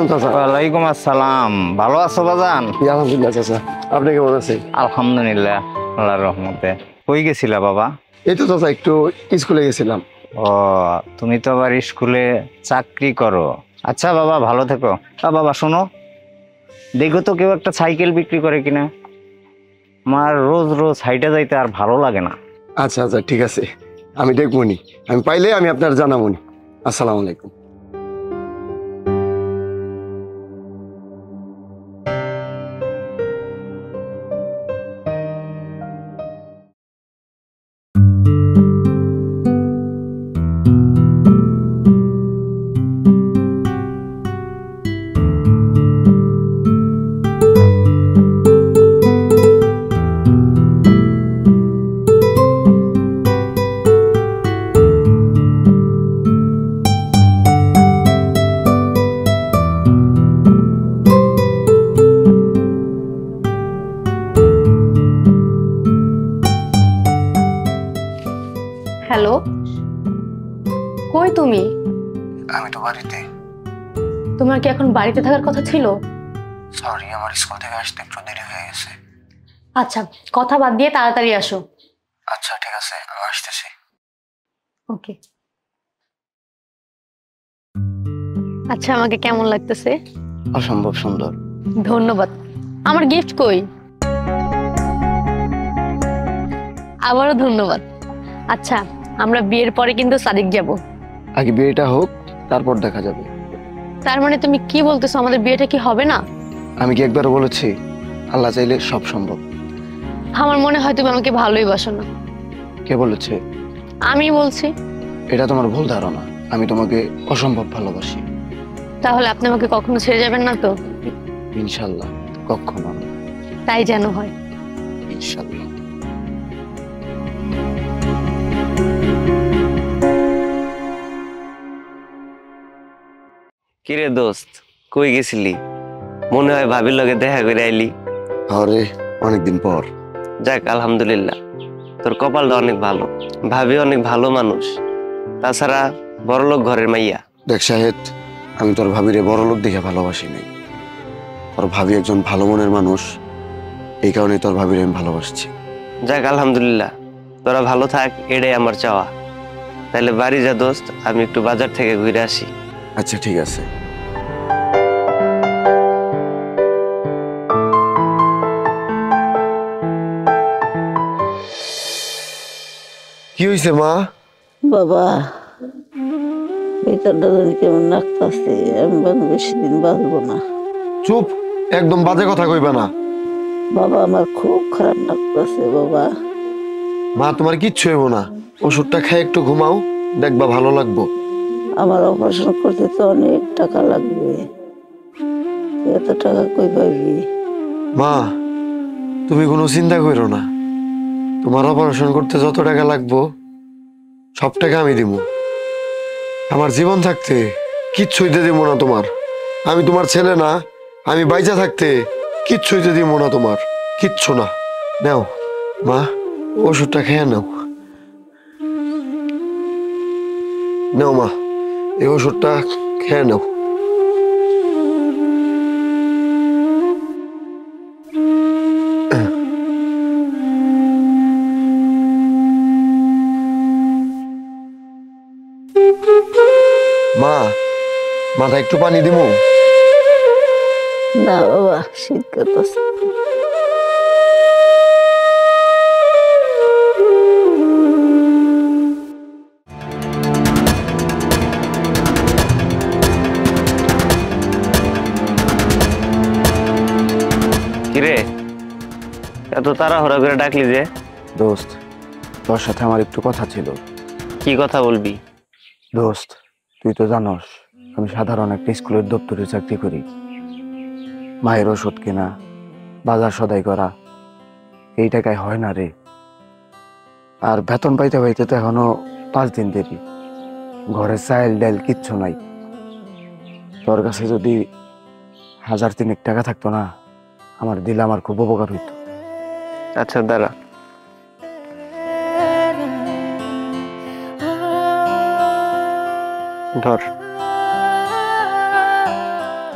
আলাইকুম চাচা। ওয়ালাইকুম আসসালাম। ভালো আছো বাজান? আলহামদুলিল্লাহ চাচা, আপনি কেমন আছেন? আলহামদুলিল্লাহ, আল্লাহর রহমতে। কই গেছিলা বাবা? এই তো চাচা একটু স্কুলে গেছিলাম। ও, তুমি তো আবার স্কুলে চাকরি করো। আচ্ছা বাবা, ভালো থেকো। বাবা শোনো, দেখো তো কেউ একটা সাইকেল বিক্রি করে কিনা। আমার রোজ রোজ হাইটে যাইতে আর ভালো লাগে না। আচ্ছা আচ্ছা ঠিক আছে, আমি দেখবনি, আমি পাইলে আমি আপনার জানাবনি। আসসালামু আলাইকুম। হ্যালো, কই তুমি? আমি তো বাড়িতে। তোমার কি এখন বাড়িতে থাকার কথা ছিল? সরি, আমার স্কুল থেকে আসতে একটু দেরি হয়ে গেছে। আচ্ছা, কথা বাদ দিয়ে তাড়াতাড়ি আসো। আচ্ছা ঠিক আছে, আমি আসতেছি। ওকে। আচ্ছা, আমাকে কেমন লাগতেছে? অসম্ভব সুন্দর। ধন্যবাদ। আমার গিফট কই? আবারও ধন্যবাদ। আচ্ছা, আমরা বিয়ের পরে কিন্তু সাদিক যাব। আগে বিয়েটা হোক, তারপর দেখা যাবে। তার মানে তুমি কি বলতেছো, আমাদের বিয়েটা কি হবে না? আমি কি একবার বলেছি আল্লাহ চাইলে সব সম্ভব? আমার মনে হয় তুমি আমাকে ভালোই বাসো না। কে বলেছে? আমি বলছি। এটা তোমার ভুল ধারণা, আমি তোমাকে অসম্ভব ভালোবাসি। তাহলে আপনি আমাকে কখনো ছেড়ে যাবেন না তো? ইনশাল্লাহ, কখনো না। তাই যেন হয়। ইনশাল্লাহ। কিরে দোস্ত, কই গেছিলি? মনে হয় ভাবির লগে দেখা করে আইলি। আরে অনেকদিন পর। যাক আলহামদুলিল্লাহ, তোর কপালটা অনেক ভালো। ভাবি অনেক ভালো মানুষ, তাছাড়া বড়লোক ঘরের মাইয়া। দেখ শাহেদ, আমি তোর ভাবিরে বড় লোক দেখে ভালোবাসি নাই। তোর ভাবি একজন ভালো মনের মানুষ, এই কারণে তোর ভাবিরে আমি ভালোবাসছি। যাক আলহামদুলিল্লাহ, তোরা ভালো থাক, এটাই আমার চাওয়া। তাহলে বাড়ি যা দোস্ত, আমি একটু বাজার থেকে ঘুরে আসি। আচ্ছা ঠিক আছে। কি হয়েছে মা? বাবা, ভিতরটা জানি কেমন লাগতেছে, আমি বেশি দিন বাঁচবো না। চুপ, একদম বাজে কথা কইবা না। বাবা, আমার খুব খারাপ লাগতেছে বাবা। মা তোমার কিচ্ছু হইব না, ওষুধটা খেয়ে একটু ঘুমাও, দেখবা ভালো লাগবো। আমার অপারেশন করতে তো অনেক টাকা লাগবে, এত টাকা কই পাবি? মা তুমি কোনো চিন্তা করো না, তোমার অপারেশন করতে যত টাকা লাগবো সব টাকা আমি দিব। আমার জীবন থাকতে কিচ্ছু হইতে দিব না তোমার। আমি তোমার ছেলে না? আমি বাইচা থাকতে কিচ্ছু হইতে দিব না তোমার, কিচ্ছু না। নাও মা, ওষুধটা খেয়ে নাও। নাও মা, এই ওষুধটা খেয়ে নাও। মা, মাথা একটু পানি দিমু? না বাবা, শীত করতেছে। কিরে, এত তাড়াহুড়া করে ডাকলি যে? দোস্ত, তোর সাথে আমার একটু কথা ছিল। কি কথা বলবি? দোস্ত, তুই তো জানোস আমি সাধারণ একটা স্কুলের দপ্তরে চাকরি করি। মায়ের ওষুধ কেনা, বাজার সদাই করা, এই টাকায় হয় না রে। আর বেতন পাইতে পাইতে তো এখনো 5 দিন দেরি। ঘরে চাইল ডাইল কিচ্ছু নাই। তোর কাছে যদি 1,000 টাকা থাকতো না, আমার দিলে আমার খুব উপকার হইতো। আচ্ছা দাঁড়া। ধর।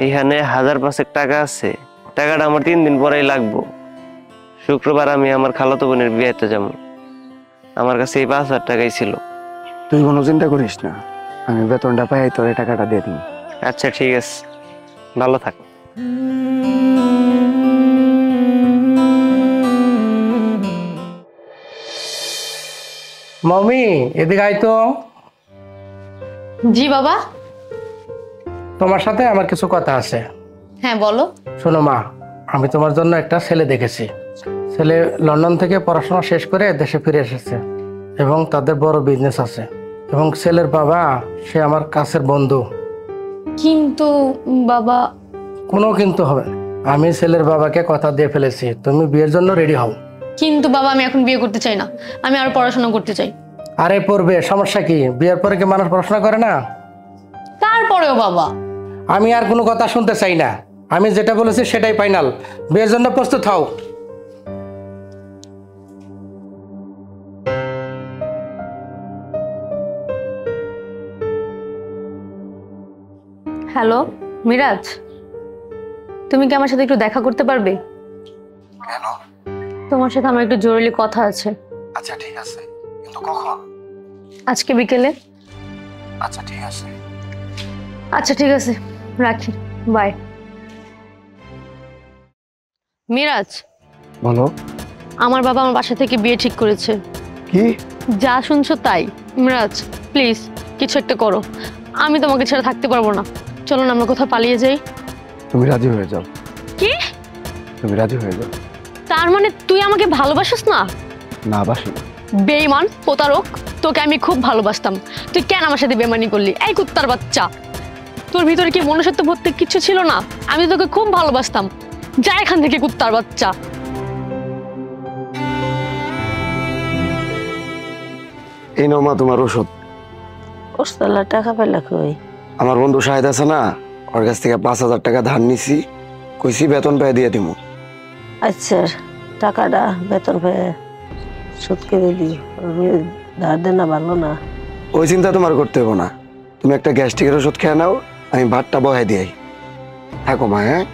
এখানে 1000 টাকা আছে, টাকাটা আমার 3 দিন পরেই লাগবো। শুক্রবার আমি আমার খালাতো বোনের বিয়েতে যাবো, আমার কাছে এই 5000 টাকাই ছিল। তুই কোনো চিন্তা করিস না, আমি বেতনটা পাই তোর এই টাকাটা দিয়ে দিই। আচ্ছা ঠিক আছে, ভালো থাক। মমি, এদিকে আয় তো। জি বাবা। তোমার সাথে আমার কিছু কথা আছে। হ্যাঁ বলো। শোনো মা, আমি তোমার জন্য একটা ছেলে দেখেছি। ছেলে লন্ডন থেকে পড়াশোনা শেষ করে দেশে ফিরে এসেছে এবং তাদের বড় বিজনেস আছে, এবং ছেলের বাবা সে আমার কাছের বন্ধু। কিন্তু বাবা। কোনো কিন্তু হবে না। আমি ছেলের বাবাকে কথা দিয়ে ফেলেছি, তুমি বিয়ের জন্য রেডি হও। কিন্তু বাবা আমি এখন বিয়ে করতে চাই না, আমি আরো পড়াশোনা করতে চাই। আরে পড়বে, সমস্যা কি? বিয়ের পরে কি মানুষ পড়াশোনা করে না? তারপরেও বাবা। আমি আর কোনো কথা শুনতে চাই না, আমি যেটা বলেছি সেটাই ফাইনাল। বিয়ের জন্য প্রস্তুত হও। হ্যালো মিরাজ, তুমি কি আমার সাথে একটু দেখা করতে পারবে? কেন? তোমার সাথে আমার একটু জরুরি কথা আছে। আচ্ছা ঠিক আছে, কিন্তু কখন? আজকে বিকেলে। আচ্ছা ঠিক আছে। আচ্ছা ঠিক আছে, রাখি, বাই। মিরাজ, বলো। আমার বাবা আমার বাসা থেকে বিয়ে ঠিক করেছে। কি? যা শুনছো তাই। মিরাজ প্লিজ কিছু একটা করো, আমি তোমাকে ছাড়া থাকতে পারবো না। চলো না আমরা কোথাও পালিয়ে যাই। তুমি রাজি হয়ে যাও। কি? তুমি রাজি হয়ে যাও। তার মানে তুই আমাকে ভালোবাসিস না? না বাসি। বেঈমান, প্রতারক, তোকে আমি খুব ভালোবাসতাম, তুই কেন আমার সাথে বেমানি করলি? এই কুত্তার বাচ্চা, তোর ভিতরে কি মনুষ্যত্ব ভর্তি কিছু ছিল না? আমি তোকে খুব ভালোবাসতাম। যা এখান থেকে কুত্তার বাচ্চা। এই নাও মা তোমার ওষুধ। ওষুধওয়ালা টাকা পাইলা কই? আমার বন্ধু শাহেদ আছে না, ওর কাছ থেকে 5000 টাকা ধার নিছি, কইছি বেতন পেয়ে দিয়ে দিমু। আচ্ছা, টাকাটা বেতন পেয়ে সুদ করে দিই। আমি ধার দেনা ভালো না। ওই চিন্তা তোমার করতে হবে না, তুমি একটা গ্যাস্ট্রিকের ওষুধ খেয়ে নাও, আমি ভাতটা বহাই দিই। থাকো মা। হ্যাঁ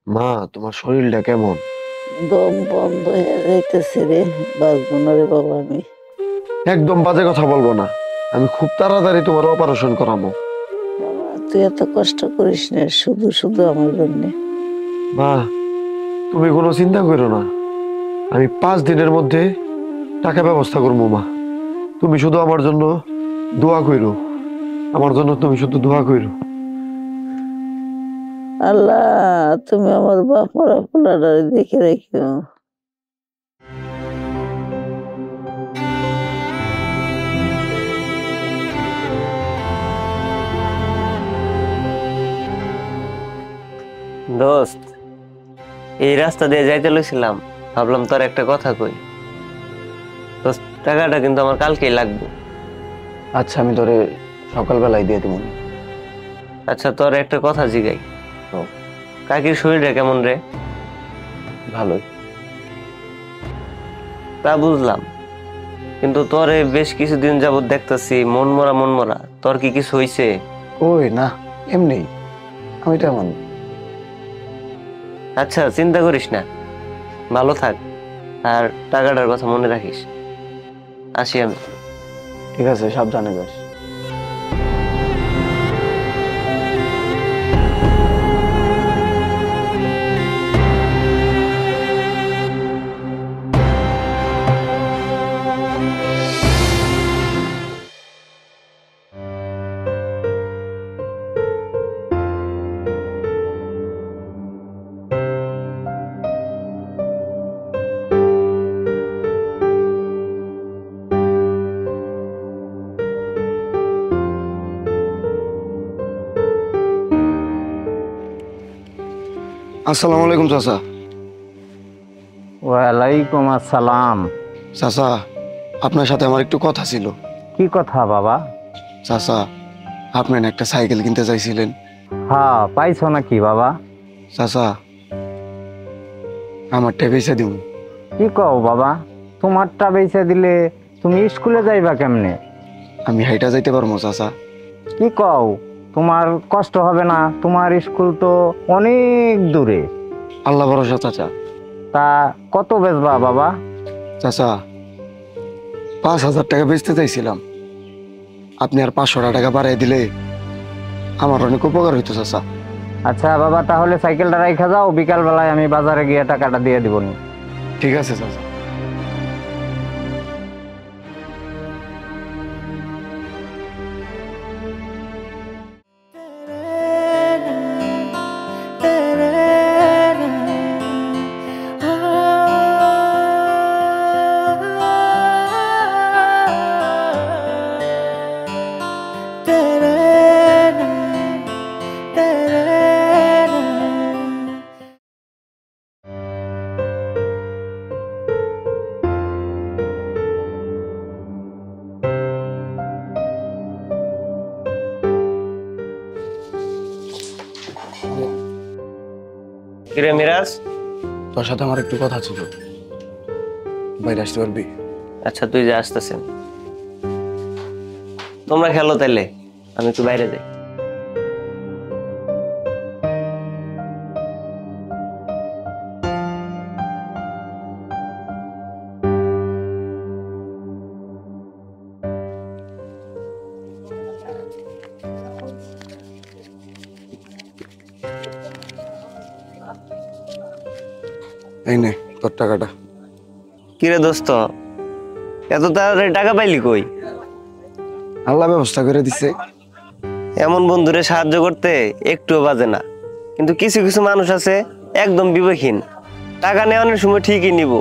মা, তোমার শরীরটা কেমন? দম বন্ধ হয়ে যাইতেছে রে, বাঁচবো না রে বাবা আমি। একদম বাজে কথা বলবো না, আমি খুব তাড়াতাড়ি তোমার অপারেশন করাবো। বাবা তুই এত কষ্ট করিস না, শুধু শুধু আমার জন্য। মা, তুমি কোনো চিন্তা করো না, আমি 5 দিনের মধ্যে টাকা ব্যবস্থা করবো। মা, তুমি শুধু আমার জন্য দোয়া কইরো, আমার জন্য তুমি শুধু দোয়া কইরো। আল্লাহ, তুমি আমার বাপ মরা পোলাটারে দেখে রাখিও। দোস্ত, এই রাস্তা দিয়ে যাইতে লইছিলাম, ভাবলাম তোর একটা কথা কই। দোস্ত, টাকাটা কিন্তু আমার কালকেই লাগবে। আচ্ছা, আমি তোরে সকালবেলায় দিয়ে দেবো। আচ্ছা, তোর একটা কথা জিগাই, ও। কাকির শরীরটা কেমন রে? ভালোই। তা বুঝলাম, কিন্তু তোরে বেশ কিছুদিন যাবত দেখতেছি মন মরা মন মরা। তোর কি কিছু হইছে? ওই না, এমনি, আমি তেমন। আচ্ছা, চিন্তা করিস না, ভালো থাক, আর টাকাটার কথা মনে রাখিস। আসি আমি। ঠিক আছে, সাবধানে যাস। আসসালামু আলাইকুম চাচা। ওয়ালাইকুম আসসালাম। চাচা, আপনার সাথে আমার একটু কথা ছিল। কি কথা বাবা? চাচা, আপনি না একটা সাইকেল কিনতে চাইছিলেন? হ্যাঁ, পাইছো নাকি বাবা? চাচা, আমারটা বেচে দিব। কি কও বাবা? তোমারটা বেচে দিলে তুমি স্কুলে যাইবা কেমনে? আমি হাইটা যাইতে পারবো চাচা। কি কও? তোমার কষ্ট হবে না? তোমার স্কুল তো অনেক দূরে। আল্লাহ ভরসা চাচা। তা কত বেচবা বাবা? চাচা, 5,000 টাকা বেচতে চাইছিলাম। আপনি আর 500 টাকা বাড়াই দিলে আমার অনেক উপকার হইতো চাচা। আচ্ছা বাবা, তাহলে সাইকেলটা রাইখা যাও, বিকাল বেলায় আমি বাজারে গিয়ে টাকাটা দিয়ে দিব নি। ঠিক আছে চাচা। কিরে মিরাজ, তোর সাথে আমার একটু কথা ছিল, বাইরে আসতে পারবি? আচ্ছা তুই যে আসতেছেন, তোমরা খেলো তাইলে, আমি একটু বাইরে যাই। এই নে তোর টাকাটা। কিরে দোস্ত, এত তাড়াতাড়ি টাকা পাইলি কই? আল্লাহ ব্যবস্থা করে দিছে। এমন বন্ধুরে সাহায্য করতে একটুও বাজে না, কিন্তু কিছু কিছু মানুষ আছে একদম বিবেকহীন। টাকা নেওয়ানোর সময় ঠিকই নিব,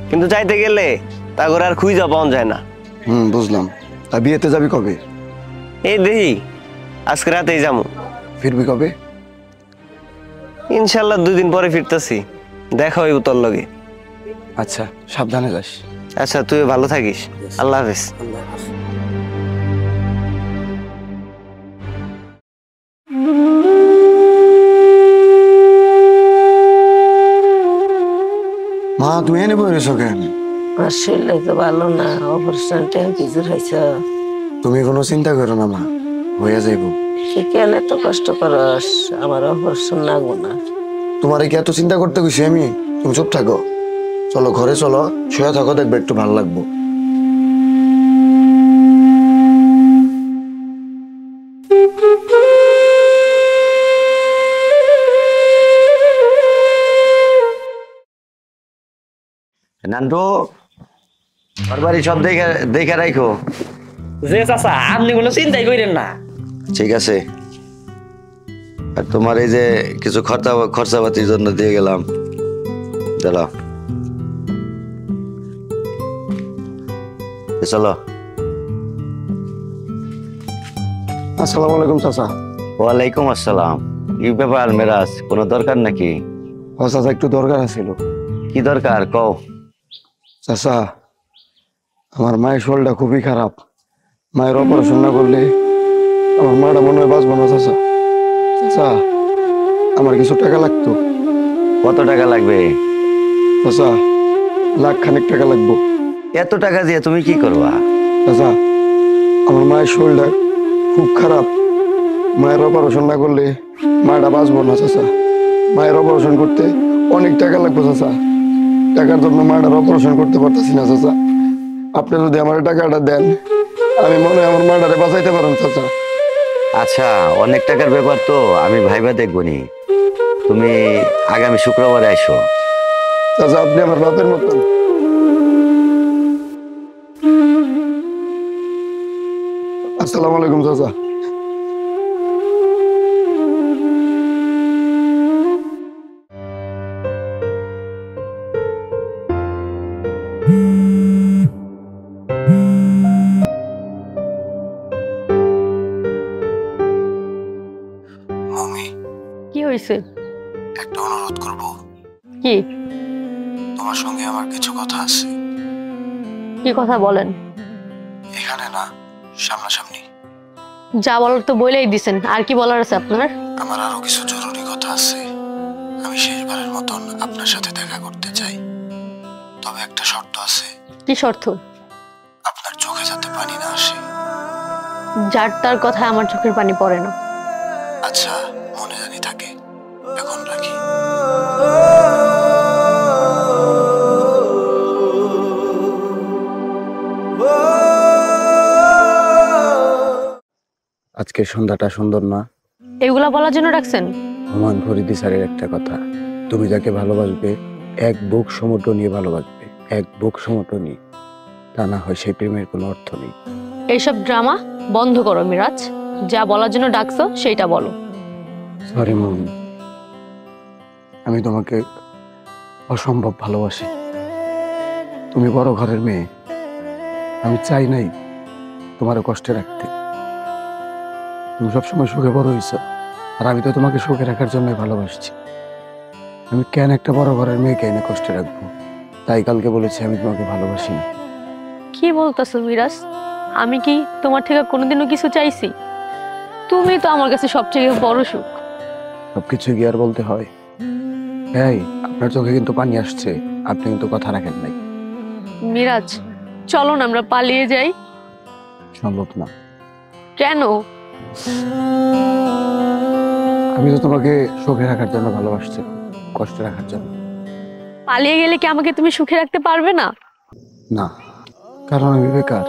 কিন্তু চাইতে গেলে তা করে আর খুঁজা পাওয়া যায় না। বুঝলাম। তা বিয়েতে যাবি কবে? এই দেখি আজকে রাতেই যাবো। ফিরবি কবে? ইনশাল্লাহ 2 দিন পরে ফিরতেছি, দেখা হইব তোর লগে। আচ্ছা, সাবধানে যাস। আচ্ছা তুই ভালো থাকিস, আল্লাহ হাফেজ। মা, তুই এনে বলেছো কেন? আর শরীরটা তো ভালো না, অপারেশন কিছু হয়েছে। তুমি কোনো চিন্তা করো না মা, হইয়া যাইব। তুই কেন এত কষ্ট করস? আমার অপারেশন লাগবো না। তোমার কি এত চিন্তা করতে গেছি আমি? তুমি চুপ থাকো, চলো ঘরে চলো, শুয়ে থাকো, দেখবে একটু ভালো লাগবো। নান্টু, ওর বাড়ি সব দেখে দেখে রাখো। যে চাচা, আপনি কোনো চিন্তাই করেন না। ঠিক আছে। আর তোমার এই যে কিছু খরচাপাতির জন্য দিয়ে গেলাম, চলো চলো। আসসালামু আলাইকুম চাচা। ওয়ালাইকুম আসসালাম। কি ব্যাপার মেরাজ, কোনো দরকার নাকি? ও চাচা, একটু দরকার ছিল। কি দরকার কও? চাচা, আমার মায়ের শরীরটা খুবই খারাপ। মায়ের অপারেশন না করলে আমার মাটা মনে হয় বাঁচবো না। চাচা চাচা, আমার কিছু টাকা লাগতো। কত টাকা লাগবে? চাচা, 1,00,000 টাকা লাগবো। এত টাকা দিয়ে তুমি কি করবা? চাচা, আমার মায়ের শরীরটা খুব খারাপ। মায়ের অপারেশন না করলে মাটা বাঁচবো না। চাচা, মায়ের অপারেশন করতে অনেক টাকা লাগবে। চাচা, টাকার জন্য মাটার অপারেশন করতে পারতেছি না। চাচা, আপনি যদি আমার টাকাটা দেন, আমি মনে হয় আমার মাটারে বাঁচাইতে পারেন। চাচা আচ্ছা, অনেক টাকার ব্যাপার তো, আমি ভাইবা দেখবো নি। তুমি আগামী শুক্রবারে আইসো। চাচা, আপনি আমার বাপের মতন। আসসালামু আলাইকুম চাচা। কি হয়েছে? একটা অনুরোধ অনুরোধ করব? কি তোমার সঙ্গে আমার কিছু কথা আছে। কি কথা বলেন? এখানে না, সামনাসামনি। যা বলার তো বলেই দিছেন, আর কি বলার আছে আপনার? আমার আরো কিছু জরুরি কথা আছে। আমি শেষবারের মতন আপনার সাথে দেখা করতে চাই, তবে একটা শর্ত আছে। কি শর্ত? আপনার চোখে যাতে পানি না আসে। যার তার কথায় আমার চোখের পানি পড়ে না। আচ্ছা, মনে জানি থাকে। এখন রাখি। আজকে সন্ধ্যাটা সুন্দর না? এগুলা বলার জন্য রাখছেন? হুমায়ুন ফরিদি স্যারের একটা কথা, তুমি যাকে ভালোবাসবে এক বুক সমুদ্র নিয়ে ভালোবাসবে, এক বুক সমুদ্র নিয়ে। তা না হয় সেই প্রেমের কোনো অর্থ নেই। এইসব ড্রামা বন্ধ করো মিরাজ। যা বলার জন্য ডাকছো সেইটা বলো। সরি মম, আমি তোমাকে অসম্ভব ভালোবাসি। তুমি বড় ঘরের মেয়ে, আমি চাই নাই তোমার কষ্টে রাখতে। তুমি সবসময় সুখে বড় হয়েছ, আর আমি তো তোমাকে সুখে রাখার জন্যই ভালোবাসছি। আমি কেন একটা বড় ঘরের মেয়েকে এনে কষ্টে রাখবো? তাই কালকে বলেছি আমি তোমাকে ভালোবাসি না। কি বলতেছো মিরাজ? আমি কি তোমার থেকে কোনোদিনও কিছু চাইছি? তুমি তো আমার কাছে সবচেয়ে বড় সুখ। সবকিছু কি আর বলতে হয়? এই, আপনার চোখে কিন্তু পানি আসছে, আপনি কিন্তু কথা রাখেন নাই। মিরাজ, চলো না আমরা পালিয়ে যাই। সম্ভব না। কেন? আমি তো তোমাকে সুখে রাখার জন্য ভালোবাসছি, কষ্টে রাখার জন্য। পালিয়ে গেলে কি আমাকে তুমি সুখে রাখতে পারবে না? না, কারণ আমি বেকার,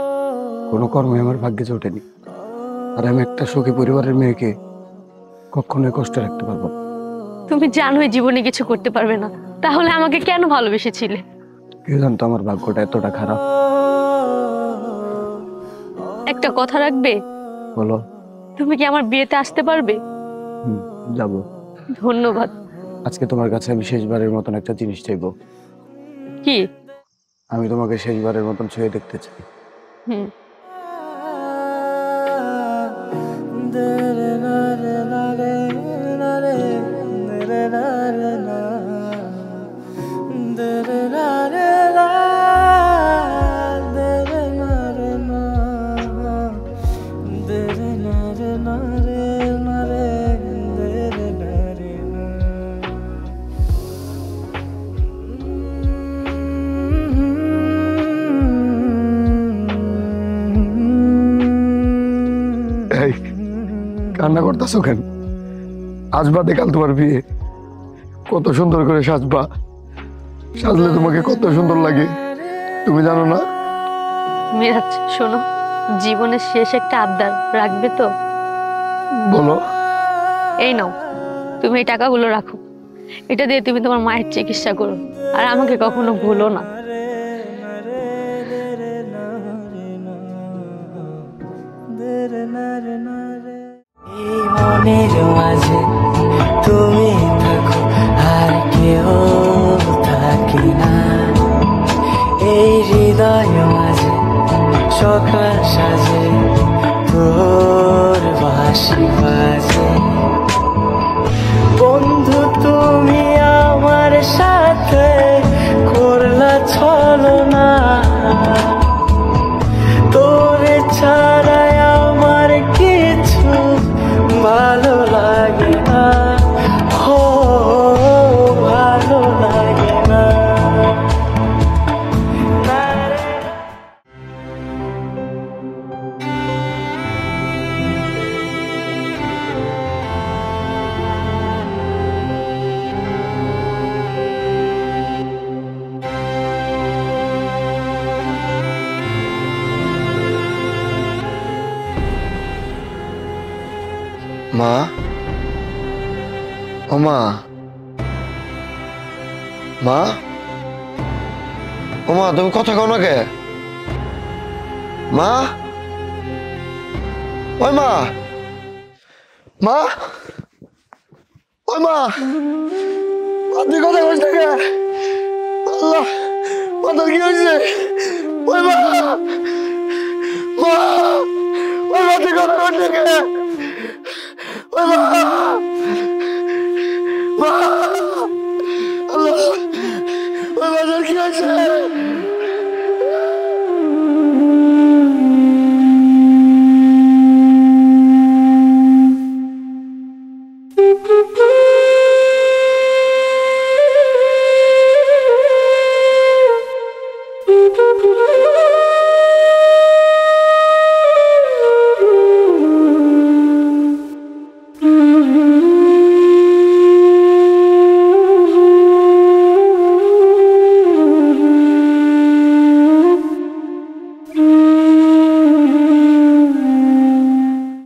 কোনো কর্মই আমার ভাগ্যে জোটেনি। আর আমি একটা সুখী পরিবারের মেয়েকে কখনোই কষ্টে রাখতে পারবো না। তুমি জানোই জীবনে কিছু করতে পারবে না, তাহলে আমাকে কেন ভালোবেসেছিলে? কেউ জানতো আমার ভাগ্যটা এতটা খারাপ? একটা কথা রাখবে? বলো। তুমি কি আমার বিয়েতে আসতে পারবে? যাবো। ধন্যবাদ। আজকে তোমার কাছে আমি শেষবারের মতন একটা জিনিস চাইবো। কি? আমি তোমাকে শেষবারের মতন ছুঁয়ে দেখতে চাই। হুম। এই, কান্না করতেছো কেন? আজ বাদে কাল তোমার বিয়ে, কত সুন্দর করে সাজবা। সাজলে তোমাকে কত সুন্দর লাগে, তুমি জানো না? মিরাজ শোনো, জীবনের শেষ একটা আবদার রাখবে তো? বলো। এই নাও, তুমি এই টাকাগুলো রাখো। এটা দিয়ে তুমি তোমার মায়ের চিকিৎসা করো, আর আমাকে কখনো ভুলো না। এই মনের মাঝে তুমি থাকো, আর কেউ থাকি না। এই হৃদয় মাঝে সকাল সাজে, তোর বাঁশি বাজে। বন্ধু তুমি আমার সাথে করলা ছলনা, তোরে ছাড়াই আমার কিছু ভালো লাগে না, ও ভালো লাগে না। মা, ও মা, মা, ও মা, তুমি কথা কও না কে? মা, ওই মা, মা, ওই মা, আপনি কথা কইস না কে? আল্লাহ, মাথার কি হয়েছে? ওই মা, মা, ওই মা, তুই কথা কইস না কে? ওই মা, মা, গেছে। Thank you.